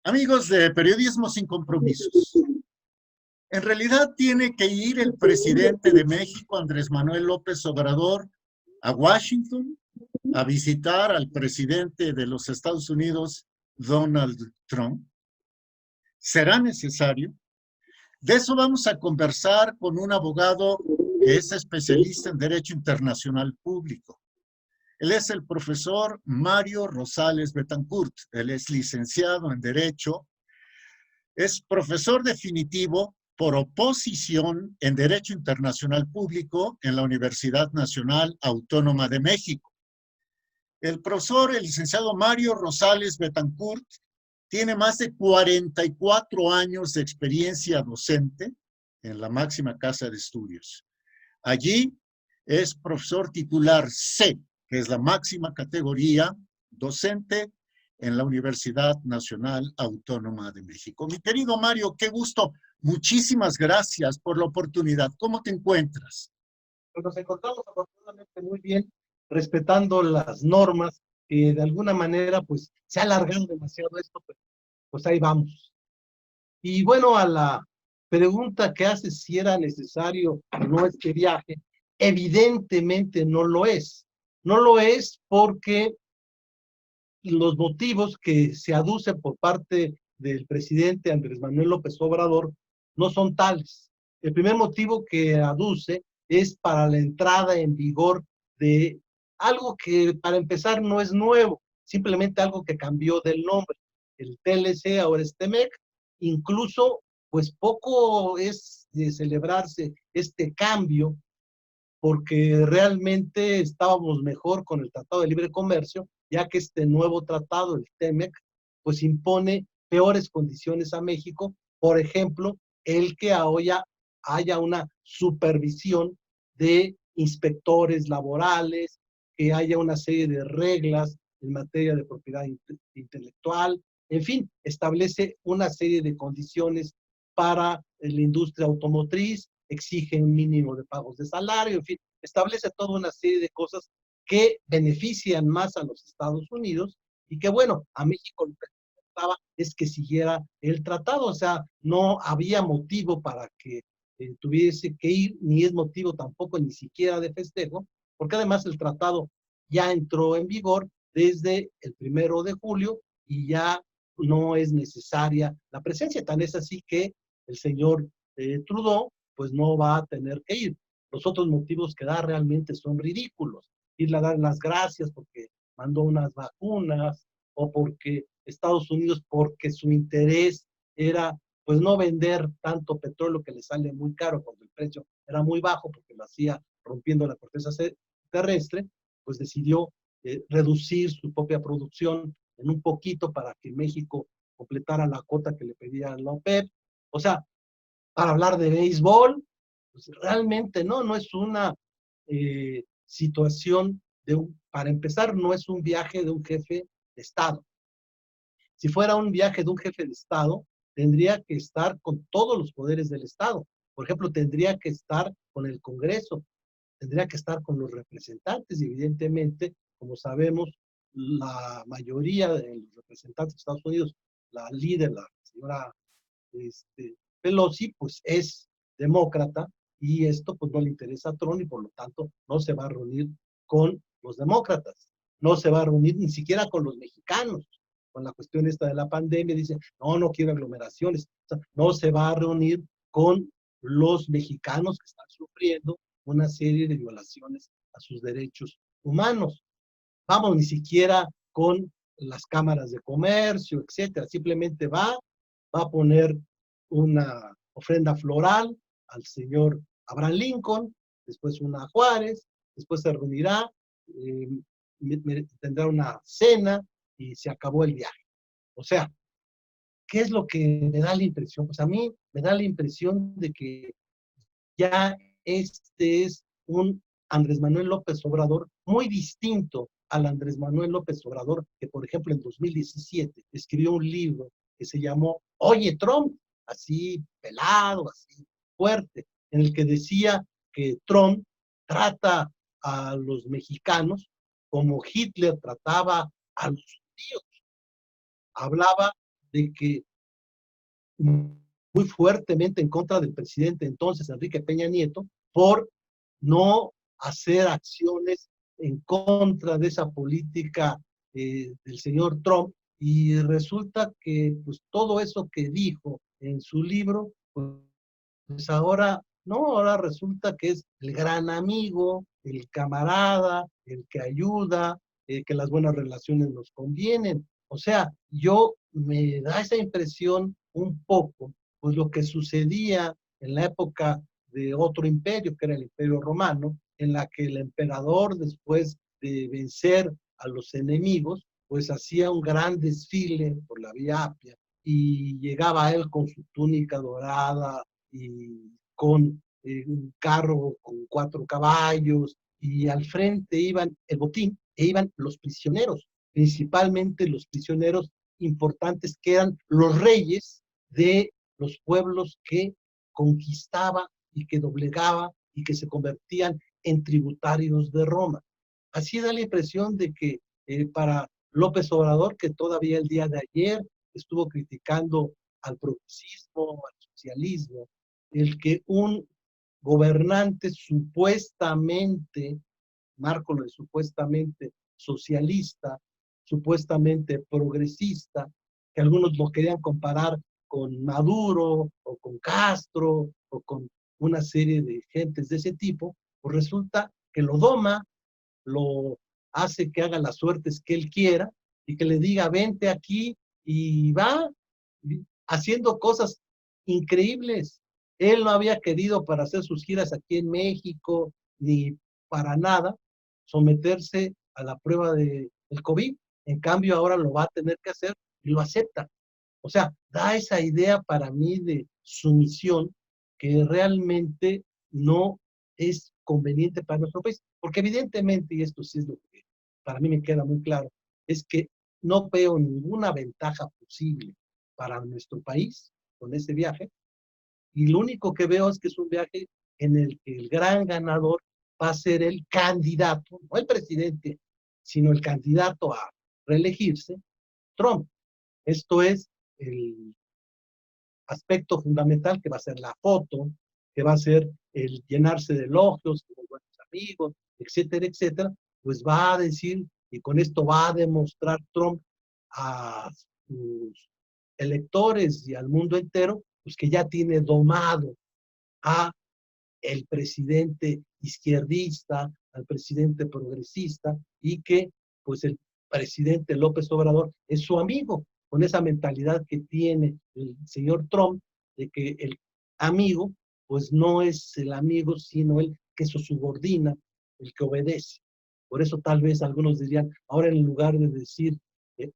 Amigos de Periodismo Sin Compromisos, en realidad tiene que ir el presidente de México, Andrés Manuel López Obrador, a Washington a visitar al presidente de los Estados Unidos, Donald Trump. ¿Será necesario? De eso vamos a conversar con un abogado que es especialista en Derecho Internacional Público. Él es el profesor Mario Rosales Betancourt. Él es licenciado en Derecho, es profesor definitivo por oposición en Derecho Internacional Público en la Universidad Nacional Autónoma de México. El profesor, el licenciado Mario Rosales Betancourt, tiene más de 44 años de experiencia docente en la máxima casa de estudios. Allí es profesor titular C, que es la máxima categoría docente en la Universidad Nacional Autónoma de México. Mi querido Mario, qué gusto. Muchísimas gracias por la oportunidad. ¿Cómo te encuentras? Pues nos encontramos afortunadamente muy bien, respetando las normas, que de alguna manera pues se ha alargado demasiado esto, pues ahí vamos. Y bueno, a la pregunta que hace si era necesario o no este viaje, evidentemente no lo es. No lo es porque los motivos que se aducen por parte del presidente Andrés Manuel López Obrador no son tales. El primer motivo que aduce es para la entrada en vigor de algo que para empezar no es nuevo, simplemente algo que cambió del nombre. El TLC ahora es TEMEC, incluso pues poco es de celebrarse este cambio porque realmente estábamos mejor con el Tratado de Libre Comercio, ya que este nuevo tratado, el TEMEC, pues impone peores condiciones a México, por ejemplo, el que ahora haya una supervisión de inspectores laborales, que haya una serie de reglas en materia de propiedad intelectual, en fin, establece una serie de condiciones para la industria automotriz, exige un mínimo de pagos de salario, en fin, establece toda una serie de cosas que benefician más a los Estados Unidos y que, bueno, a México lo que importaba es que siguiera el tratado, o sea, no había motivo para que tuviese que ir, ni es motivo tampoco ni siquiera de festejo, porque además el tratado ya entró en vigor desde el 1 de julio y ya no es necesaria la presencia, tan es así que el señor Trudeau pues no va a tener que ir. Los otros motivos que da realmente son ridículos. Irle a dar las gracias porque mandó unas vacunas o porque Estados Unidos, porque su interés era pues no vender tanto petróleo que le sale muy caro cuando el precio era muy bajo porque lo hacía rompiendo la corteza terrestre, pues decidió reducir su propia producción en un poquito para que México completara la cuota que le pedía la OPEP. O sea, para hablar de béisbol, pues realmente no es una situación para empezar, no es un viaje de un jefe de Estado. Si fuera un viaje de un jefe de Estado, tendría que estar con todos los poderes del Estado. Por ejemplo, tendría que estar con el Congreso, tendría que estar con los representantes y evidentemente, como sabemos, la mayoría de los representantes de Estados Unidos, la líder, la señora Pelosi, pues es demócrata y esto pues no le interesa a Trump y por lo tanto no se va a reunir con los demócratas, no se va a reunir ni siquiera con los mexicanos, con la cuestión esta de la pandemia, dice, no quiero aglomeraciones, o sea, no se va a reunir con los mexicanos que están sufriendo una serie de violaciones a sus derechos humanos. Vamos, ni siquiera con las cámaras de comercio, etcétera, simplemente va a poner una ofrenda floral al señor Abraham Lincoln, después una a Juárez, después se reunirá, tendrá una cena y se acabó el viaje. O sea, ¿qué es lo que me da la impresión? Pues a mí me da la impresión de que ya este es un Andrés Manuel López Obrador muy distinto al Andrés Manuel López Obrador que, por ejemplo, en 2017 escribió un libro que se llamó Oye Trump, así pelado, así fuerte, en el que decía que Trump trata a los mexicanos como Hitler trataba a los judíos. Hablaba de que muy fuertemente en contra del presidente entonces, Enrique Peña Nieto, por no hacer acciones en contra de esa política del señor Trump, y resulta que pues todo eso que dijo en su libro, pues ahora no, ahora resulta que es el gran amigo, el camarada, el que ayuda, que las buenas relaciones nos convienen. O sea, yo me da esa impresión un poco, pues lo que sucedía en la época de otro imperio, que era el Imperio Romano, en la que el emperador, después de vencer a los enemigos, pues hacía un gran desfile por la Vía Apia y llegaba él con su túnica dorada y con un carro con 4 caballos, y al frente iban el botín e iban los prisioneros, principalmente los prisioneros importantes que eran los reyes de los pueblos que conquistaba y que doblegaba y que se convertían en tributarios de Roma. Así da la impresión de que para López Obrador, que todavía el día de ayer estuvo criticando al progresismo, al socialismo, el que un gobernante supuestamente, Márcolo es supuestamente socialista, supuestamente progresista, que algunos lo querían comparar con Maduro o con Castro o con una serie de gentes de ese tipo, pues resulta que lo doma, lo hace que haga las suertes que él quiera y que le diga, vente aquí, y va haciendo cosas increíbles. Él no había querido para hacer sus giras aquí en México, ni para nada, someterse a la prueba del COVID. En cambio, ahora lo va a tener que hacer y lo acepta. O sea, da esa idea para mí de sumisión que realmente no es conveniente para nuestro país. Porque evidentemente, y esto sí es lo que para mí me queda muy claro, es que no veo ninguna ventaja posible para nuestro país con ese viaje, y lo único que veo es que es un viaje en el que el gran ganador va a ser el candidato, no el presidente, sino el candidato a reelegirse, Trump. Esto es el aspecto fundamental, que va a ser la foto, que va a ser el llenarse de elogios, como buenos amigos, etcétera, etcétera, pues va a decir, y con esto va a demostrar Trump a sus electores y al mundo entero, pues que ya tiene domado a el presidente izquierdista, al presidente progresista, y que pues el presidente López Obrador es su amigo, con esa mentalidad que tiene el señor Trump, de que el amigo pues no es el amigo, sino el que se subordina, el que obedece. Por eso tal vez algunos dirían, ahora en lugar de decir,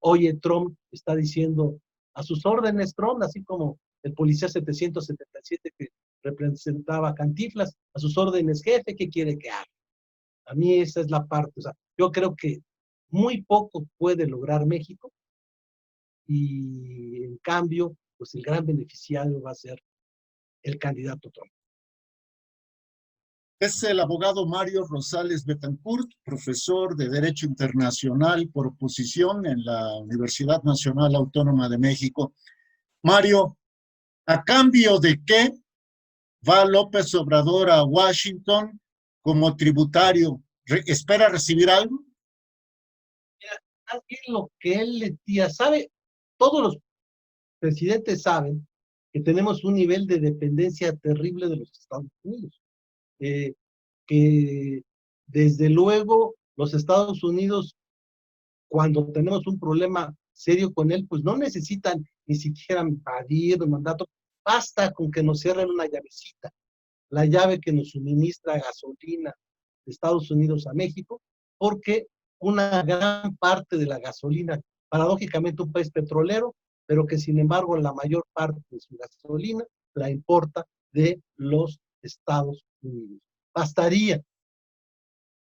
oye Trump, está diciendo a sus órdenes Trump, así como el policía 777 que representaba a Cantinflas, a sus órdenes, jefe, ¿qué quiere que haga? A mí esa es la parte, o sea, yo creo que muy poco puede lograr México, y en cambio, pues el gran beneficiario va a ser el candidato Trump. Es el abogado Mario Rosales Betancourt, profesor de Derecho Internacional por oposición en la Universidad Nacional Autónoma de México. Mario, ¿a cambio de qué va López Obrador a Washington como tributario? ¿Espera recibir algo? Aquí lo que él le tía, sabe, todos los presidentes saben que tenemos un nivel de dependencia terrible de los Estados Unidos. Que desde luego los Estados Unidos, cuando tenemos un problema serio con él, pues no necesitan ni siquiera invadir el mandato, basta con que nos cierren una llavecita, la llave que nos suministra gasolina de Estados Unidos a México, porque una gran parte de la gasolina, paradójicamente un país petrolero, pero que sin embargo la mayor parte de su gasolina la importa de los Estados Unidos. Bastaría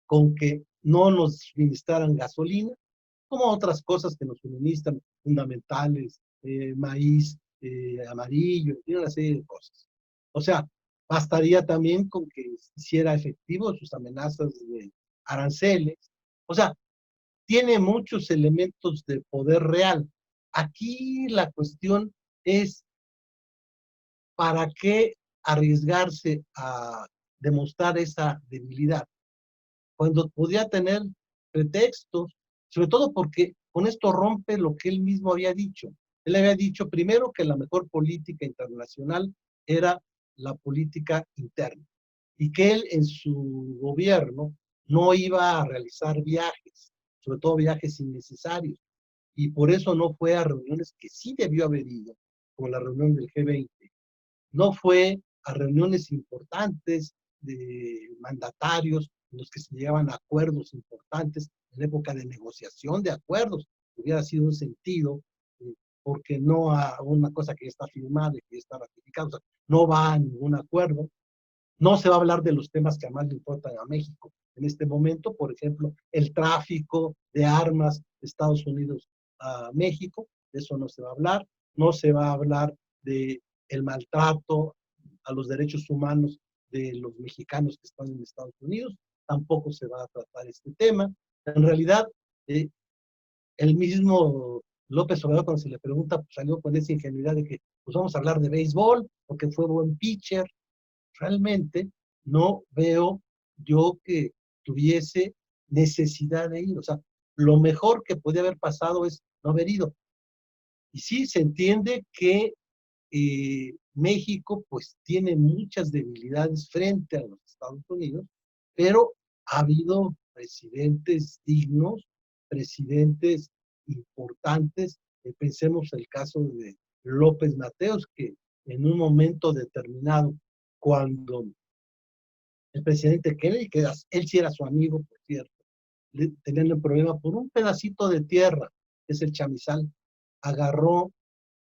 con que no nos suministraran gasolina, como otras cosas que nos suministran fundamentales, maíz amarillo, y una serie de cosas. O sea, bastaría también con que hiciera efectivo sus amenazas de aranceles. O sea, tiene muchos elementos de poder real. aquí la cuestión es, ¿para qué arriesgarse a demostrar esa debilidad? Cuando podía tener pretextos, sobre todo porque con esto rompe lo que él mismo había dicho. Él había dicho primero que la mejor política internacional era la política interna y que él en su gobierno no iba a realizar viajes, sobre todo viajes innecesarios, y por eso no fue a reuniones que sí debió haber ido, como la reunión del G20. No fue a reuniones importantes de mandatarios en los que se llegaban a acuerdos importantes en época de negociación de acuerdos. Hubiera sido un sentido, porque no a una cosa que ya está firmada y que ya está ratificada. O sea, no va a ningún acuerdo. No se va a hablar de los temas que a más le importan a México en este momento, por ejemplo, el tráfico de armas de Estados Unidos a México, de eso no se va a hablar. No se va a hablar de el maltrato a los derechos humanos de los mexicanos que están en Estados Unidos, tampoco se va a tratar este tema. En realidad, eh, el mismo López Obrador, cuando se le pregunta, pues, salió con esa ingenuidad de que pues vamos a hablar de béisbol, porque fue buen pitcher. Realmente no veo yo que tuviese necesidad de ir. O sea, lo mejor que podía haber pasado es no haber ido. Y sí, se entiende que México pues tiene muchas debilidades frente a los Estados Unidos, pero ha habido presidentes dignos, presidentes importantes. Pensemos el caso de López Mateos, que en un momento determinado, cuando el presidente Kennedy, que él sí era su amigo, por cierto, tenían un problema por un pedacito de tierra, que es el chamizal, agarró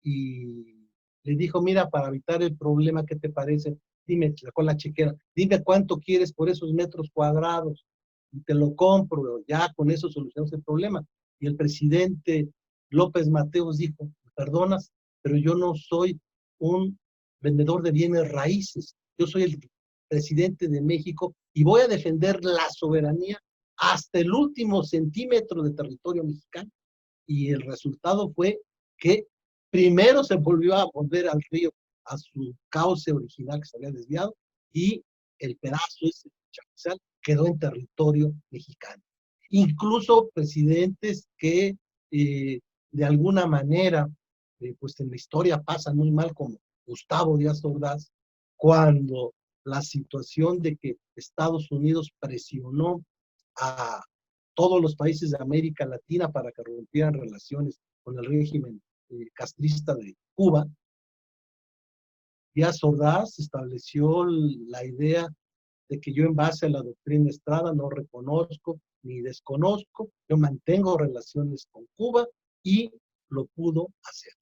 y le dijo, mira, para evitar el problema, ¿qué te parece? Dime, sacó la chequera, dime cuánto quieres por esos metros cuadrados y te lo compro, ya con eso solucionamos el problema. Y el presidente López Mateos dijo, ¿me perdonas? Pero yo no soy un vendedor de bienes raíces, yo soy el presidente de México y voy a defender la soberanía hasta el último centímetro de territorio mexicano. Y el resultado fue que primero se volvió a volver al río a su cauce original que se había desviado, y el pedazo ese Chapizal quedó en territorio mexicano. Incluso presidentes que de alguna manera, pues en la historia pasan muy mal, como Gustavo Díaz Ordaz, cuando la situación de que Estados Unidos presionó a todos los países de América Latina para que rompieran relaciones con el régimen castrista de Cuba. Díaz Ordaz estableció la idea de que yo, en base a la doctrina Estrada, no reconozco ni desconozco, yo mantengo relaciones con Cuba, y lo pudo hacer.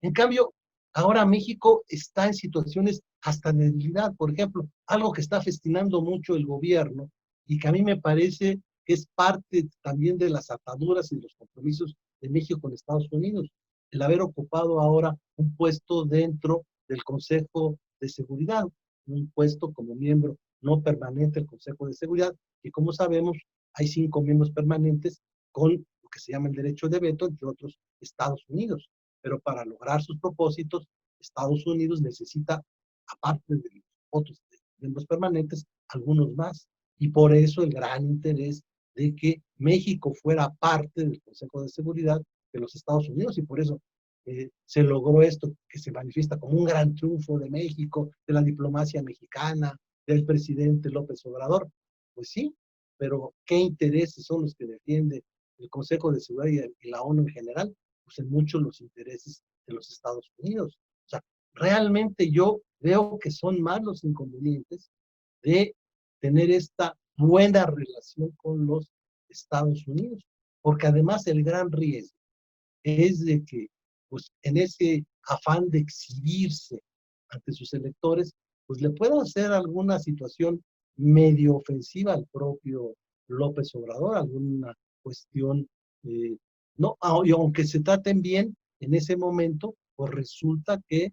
En cambio, ahora México está en situaciones hasta de debilidad. Por ejemplo, algo que está festinando mucho el gobierno y que a mí me parece que es parte también de las ataduras y los compromisos de México con Estados Unidos, el haber ocupado ahora un puesto dentro del Consejo de Seguridad, un puesto como miembro no permanente del Consejo de Seguridad, y como sabemos, hay 5 miembros permanentes con lo que se llama el derecho de veto, entre otros Estados Unidos. Pero para lograr sus propósitos, Estados Unidos necesita, aparte de los otros miembros permanentes, algunos más. Y por eso el gran interés de que México fuera parte del Consejo de Seguridad de los Estados Unidos, y por eso se logró esto que se manifiesta como un gran triunfo de México, de la diplomacia mexicana, del presidente López Obrador. Pues sí, pero ¿qué intereses son los que defiende el Consejo de Seguridad y la ONU en general? Pues en muchos los intereses de los Estados Unidos. O sea, realmente yo veo que son más los inconvenientes de tener esta buena relación con los Estados Unidos, porque además el gran riesgo es de que, pues, en ese afán de exhibirse ante sus electores, pues le pueda hacer alguna situación medio ofensiva al propio López Obrador, alguna cuestión, no, y aunque se traten bien en ese momento, pues resulta que,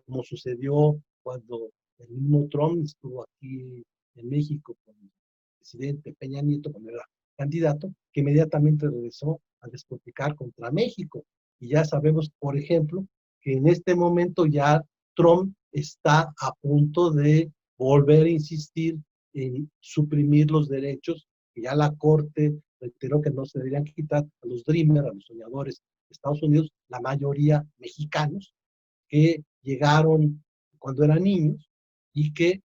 como sucedió cuando el mismo Trump estuvo aquí en México con el presidente Peña Nieto, cuando era candidato, que inmediatamente regresó a despotricar contra México. Y ya sabemos, por ejemplo, que en este momento ya Trump está a punto de volver a insistir en suprimir los derechos, que ya la Corte reiteró que no se deberían quitar a los Dreamers, a los soñadores de Estados Unidos, la mayoría mexicanos, que llegaron cuando eran niños y que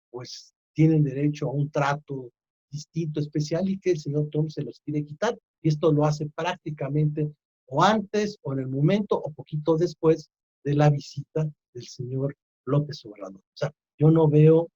pues tienen derecho a un trato distinto, especial, y que el señor Trump se los quiere quitar. Y esto lo hace prácticamente o antes, o en el momento, o poquito después de la visita del señor López Obrador. O sea, yo no veo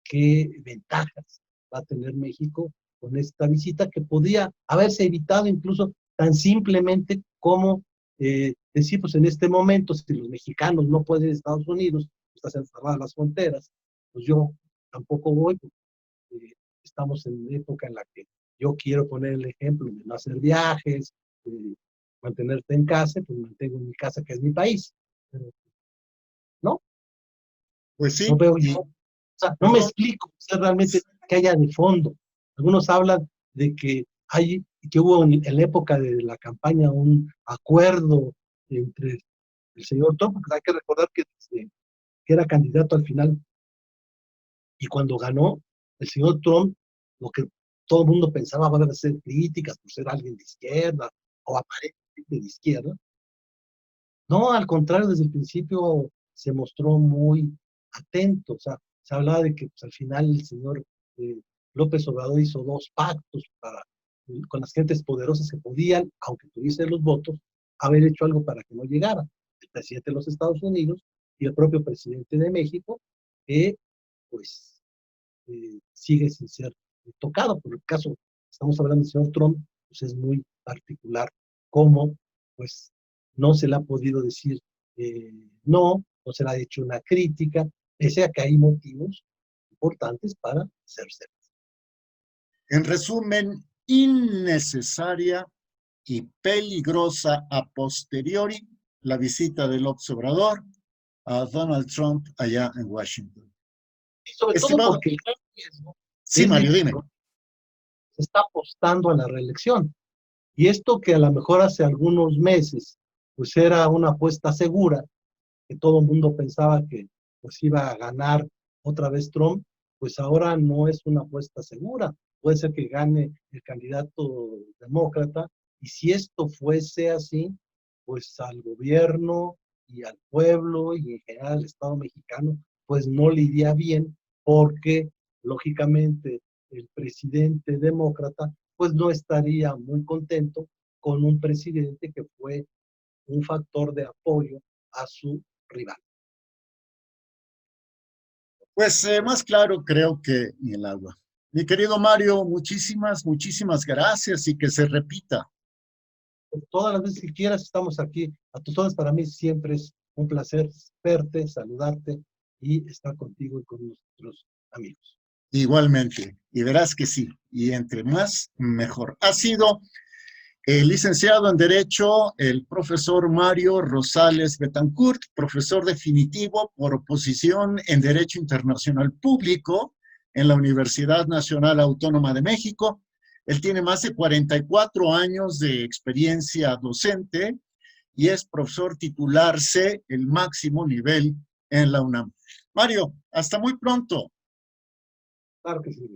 qué ventajas va a tener México con esta visita, que podía haberse evitado incluso tan simplemente como decir, pues en este momento, si los mexicanos no pueden ir a Estados Unidos, están cerradas las fronteras, pues yo tampoco voy, porque estamos en una época en la que yo quiero poner el ejemplo de no hacer viajes, de mantenerte en casa, pues mantengo en mi casa, que es mi país. Pero, ¿no? Pues No sí, veo yo. O sea, no me perdón, explico, o sea, realmente qué haya de fondo. Algunos hablan de que hubo en la época de la campaña un acuerdo entre el señor Trump, porque hay que recordar que era candidato al final, y cuando ganó el señor Trump, lo que todo el mundo pensaba va a ser críticas por ser alguien de izquierda o aparentemente de izquierda. No, al contrario, desde el principio se mostró muy atento. O sea, se hablaba de que pues, al final el señor eh, López Obrador hizo 2 pactos con las gentes poderosas que podían, aunque tuviesen los votos, haber hecho algo para que no llegara. El presidente de los Estados Unidos y el propio presidente de México, que pues sigue sin ser tocado. Por el caso, estamos hablando del señor Trump, pues es muy particular cómo pues no se le ha podido decir no se le ha hecho una crítica, pese a que hay motivos importantes para hacerse. en resumen, innecesaria y peligrosa a posteriori la visita del observador a Donald Trump allá en Washington. Y sobre todo Estimado, porque el gran riesgo sí, es de Mario, que dime. se está apostando a la reelección. Y esto que a lo mejor hace algunos meses pues era una apuesta segura, que todo el mundo pensaba que pues iba a ganar otra vez Trump, pues ahora no es una apuesta segura. Puede ser que gane el candidato demócrata, y si esto fuese así, pues al gobierno y al pueblo y en general al Estado mexicano, pues no le iría bien, porque lógicamente el presidente demócrata pues no estaría muy contento con un presidente que fue un factor de apoyo a su rival. Pues más claro creo que ni el agua. Mi querido Mario, muchísimas gracias y que se repita. Todas las veces que quieras estamos aquí a tus órdenes. Para mí siempre es un placer verte, saludarte y estar contigo y con nuestros amigos. Igualmente, y verás que sí, y entre más, mejor. Ha sido el licenciado en Derecho, el profesor Mario Rosales Betancourt, profesor definitivo por oposición en Derecho Internacional Público en la Universidad Nacional Autónoma de México. Él tiene más de 44 años de experiencia docente y es profesor titular C, el máximo nivel en la UNAM. Mario, hasta muy pronto. Claro que sí.